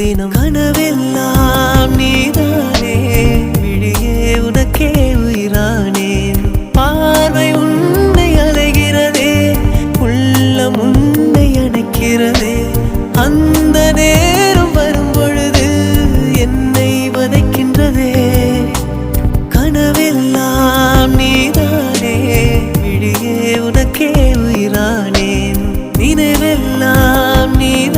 தினம் கனவெல்லாம் நீதானே விழியே உனக்கே உயிரானேன் பார்வை உன்னை அலைகிறதே உள்ளம் உன்னை அணைக்கிறதே அந்த நேரம்